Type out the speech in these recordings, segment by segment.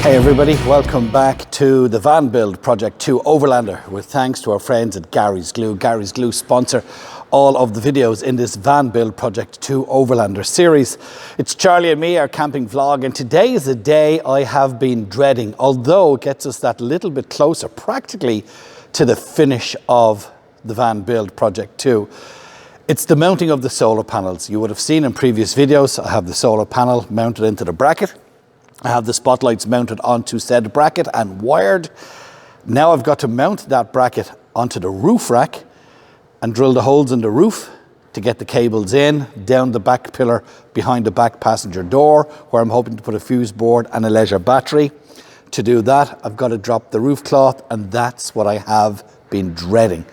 Hey everybody, welcome back to the van build project 2 Overlander, with thanks to our friends at Gary's Glue. Gary's Glue sponsor all of the videos in this van build project 2 Overlander series. It's Charlie and me, our camping vlog, and today is a day I have been dreading, although it gets us that little bit closer practically to the finish of the van build project 2. It's the mounting of the solar panels. You would have seen in previous videos, I have the solar panel mounted into the bracket. I have the spotlights mounted onto said bracket and wired. Now I've got to mount that bracket onto the roof rack and drill the holes in the roof to get the cables in, down the back pillar behind the back passenger door, where I'm hoping to put a fuse board and a leisure battery. To do that, I've got to drop the roof cloth, and that's what I have been dreading.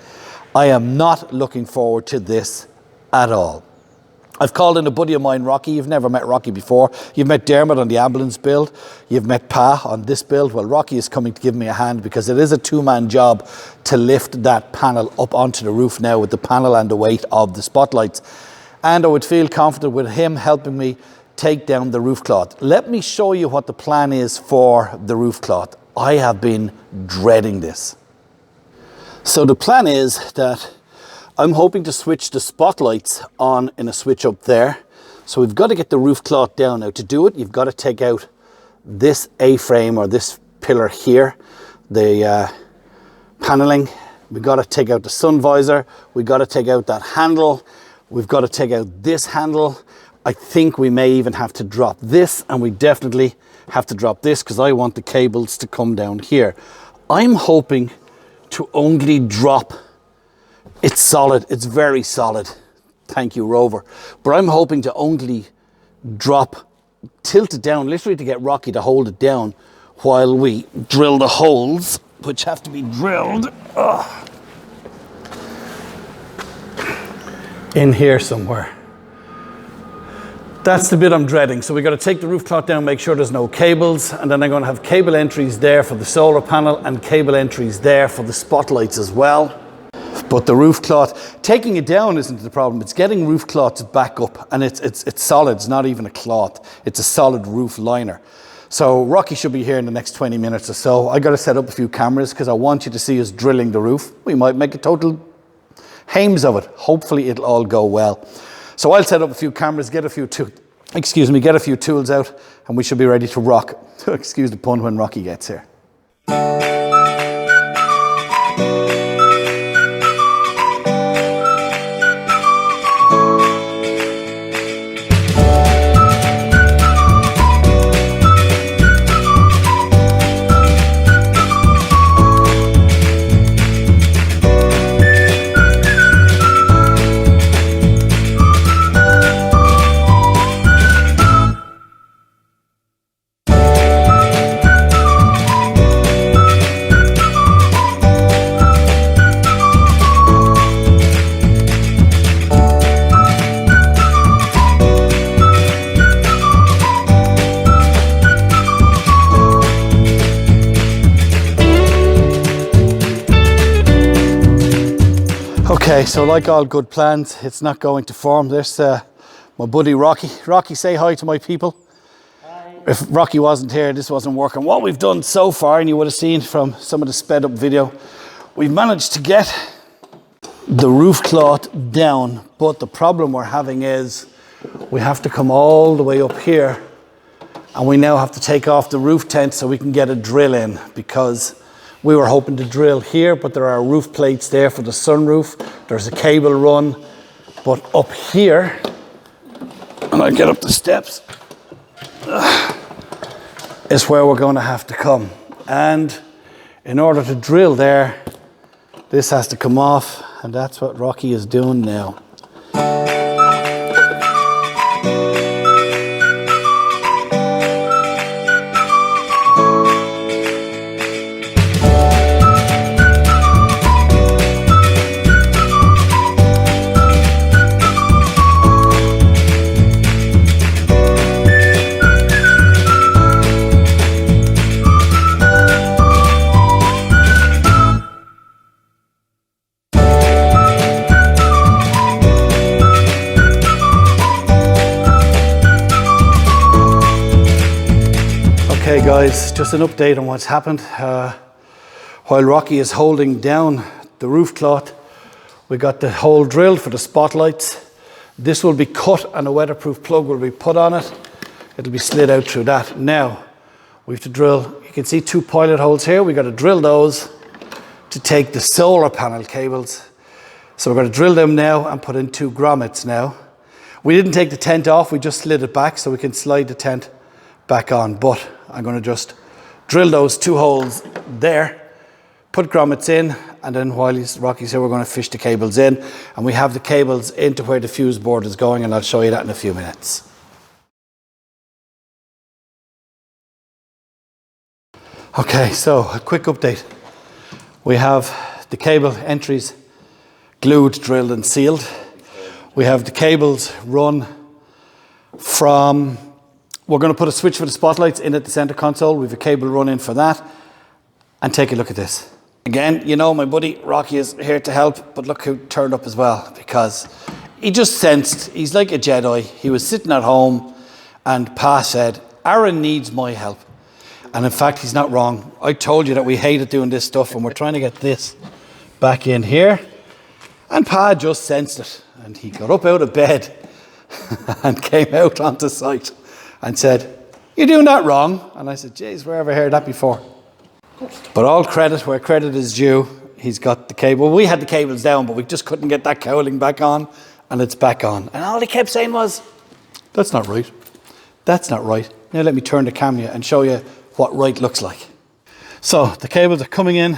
I am not looking forward to this at all. I've called in a buddy of mine, Rocky. You've never met Rocky before. You've met Dermot on the ambulance build. You've met Pa on this build. Well, Rocky is coming to give me a hand because it is a two-man job to lift that panel up onto the roof now with the panel and the weight of the spotlights. And I would feel confident with him helping me take down the roof cloth. Let me show you what the plan is for the roof cloth. I have been dreading this. So the plan is that I'm hoping to switch the spotlights on in a switch up there. So we've got to get the roof cloth down. Now to do it, you've got to take out this A-frame or this pillar here, the paneling. We've got to take out the sun visor. We've got to take out that handle. We've got to take out this handle. I think we may even have to drop this, and we definitely have to drop this because I want the cables to come down here. I'm hoping to only drop. It's solid, it's very solid. Thank you, Rover. But I'm hoping to only tilt it down, literally to get Rocky to hold it down while we drill the holes, which have to be drilled in here somewhere. That's the bit I'm dreading. So we've got to take the roof cloth down, make sure there's no cables, and then I'm going to have cable entries there for the solar panel and cable entries there for the spotlights as well. But the roof cloth, taking it down isn't the problem. It's getting roof cloths back up, and it's solid. It's not even a cloth. It's a solid roof liner. So Rocky should be here in the next 20 minutes or so. I got to set up a few cameras because I want you to see us drilling the roof. We might make a total hames of it. Hopefully it'll all go well. So I'll set up a few cameras, get a few tools out, and we should be ready to rock. Excuse the pun, when Rocky gets here. Okay, so like all good plans, it's not going to form. There's my buddy Rocky. Rocky, say hi to my people. Hi. If Rocky wasn't here, this wasn't working. What we've done so far, and you would have seen from some of the sped up video, we've managed to get the roof cloth down, but the problem we're having is we have to come all the way up here, and we now have to take off the roof tent so we can get a drill in, because we were hoping to drill here, but there are roof plates there for the sunroof. There's a cable run, but up here, and I get up the steps, is where we're going to have to come. And in order to drill there, this has to come off, and that's what Rocky is doing now. Okay guys, just an update on what's happened. While Rocky is holding down the roof cloth, we got the hole drilled for the spotlights. This will be cut and a weatherproof plug will be put on it. It'll be slid out through that. Now, we have to drill, you can see 2 pilot holes here. We've got to drill those to take the solar panel cables. So we're going to drill them now and put in 2 grommets now. We didn't take the tent off, we just slid it back so we can slide the tent back on. But I'm going to just drill those 2 holes there, put grommets in, and then while Rocky's here, we're going to fish the cables in. And we have the cables into where the fuse board is going, and I'll show you that in a few minutes. Okay, so a quick update. We have the cable entries glued, drilled and sealed. We have the cables run from, we're going to put a switch for the spotlights in at the center console. We have a cable run in for that. And take a look at this. Again, you know my buddy Rocky is here to help, but look who turned up as well, because he just sensed, he's like a Jedi. He was sitting at home and Pa said, Aaron needs my help. And in fact, he's not wrong. I told you that we hated doing this stuff and we're trying to get this back in here. And Pa just sensed it. And he got up out of bed and came out onto site and said, you're doing that wrong. And I said, geez, where have I heard that before? But all credit where credit is due. He's got the cable. Well, we had the cables down, but we just couldn't get that cowling back on. And it's back on. And all he kept saying was, that's not right. That's not right. Now let me turn the camera and show you what right looks like. So the cables are coming in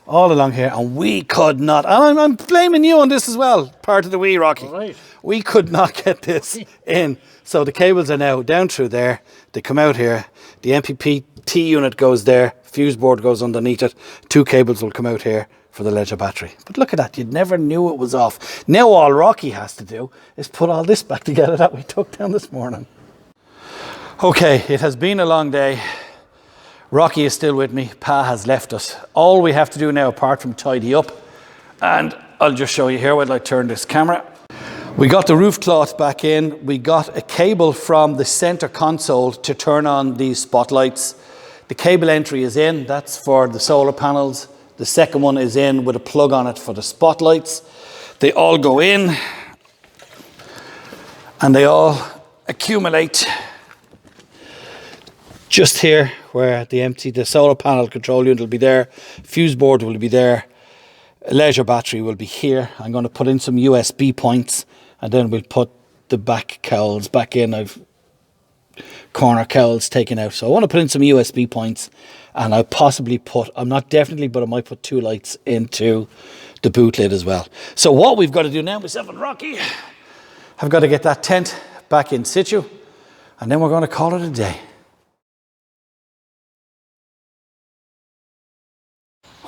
all along here, and we could not, and I'm blaming you on this as well, part of the wee Rocky. Right. We could not get this in. So the cables are now down through there. They come out here. The MPPT unit goes there. Fuse board goes underneath it. 2 cables will come out here for the leisure battery. But look at that, you never knew it was off. Now all Rocky has to do is put all this back together that we took down this morning. Okay, it has been a long day. Rocky is still with me. Pa has left us. All we have to do now, apart from tidy up, and I'll just show you here while I turn this camera. We got the roof cloth back in. We got a cable from the center console to turn on these spotlights. The cable entry is in. That's for the solar panels. The second one is in with a plug on it for the spotlights. They all go in and they all accumulate just here where the solar panel control unit will be there, fuse board will be there, a leisure battery will be here. I'm going to put in some USB points and then we'll put the back cowls back in. I've corner cowls taken out. So I want to put in some USB points, and I'll possibly put, I'm not definitely, but I might put 2 lights into the boot lid as well. So what we've got to do now, myself and Rocky, I've got to get that tent back in situ, and then we're going to call it a day.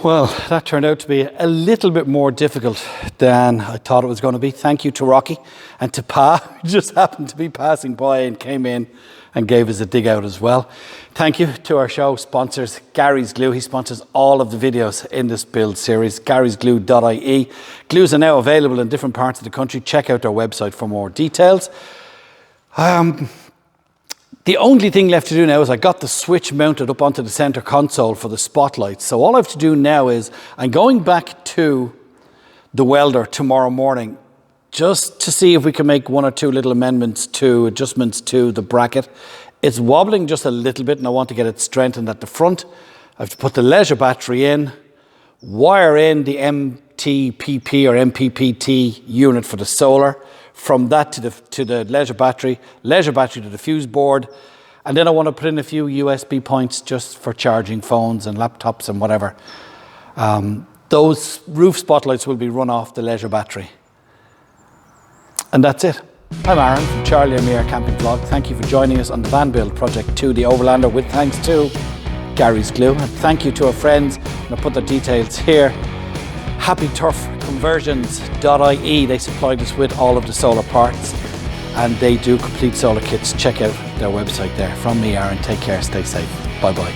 Well, that turned out to be a little bit more difficult than I thought it was going to be. Thank you to Rocky and to Pa, who just happened to be passing by and came in and gave us a dig out as well. Thank you to our show sponsors, Gary's Glue. He sponsors all of the videos in this build series, garysglue.ie. Glues are now available in different parts of the country. Check out their website for more details. The only thing left to do now is I got the switch mounted up onto the center console for the spotlights. So all I have to do now is I'm going back to the welder tomorrow morning just to see if we can make 1 or 2 little adjustments to the bracket. It's wobbling just a little bit and I want to get it strengthened at the front. I have to put the leisure battery in, wire in the MTPP or MPPT unit for the solar. From that to the leisure battery to the fuse board. And then I want to put in a few USB points just for charging phones and laptops and whatever. Those roof spotlights will be run off the leisure battery. And that's it. I'm Aaron from Charlie and Mia Camping Vlog. Thank you for joining us on the van build project 2, the Overlander, with thanks to Gary's Glue. And thank you to our friends, and I'll put the details here. HappyTurfConversions.ie. They supplied us with all of the solar parts and they do complete solar kits. Check out their website there. From me, Aaron, take care, stay safe. Bye bye.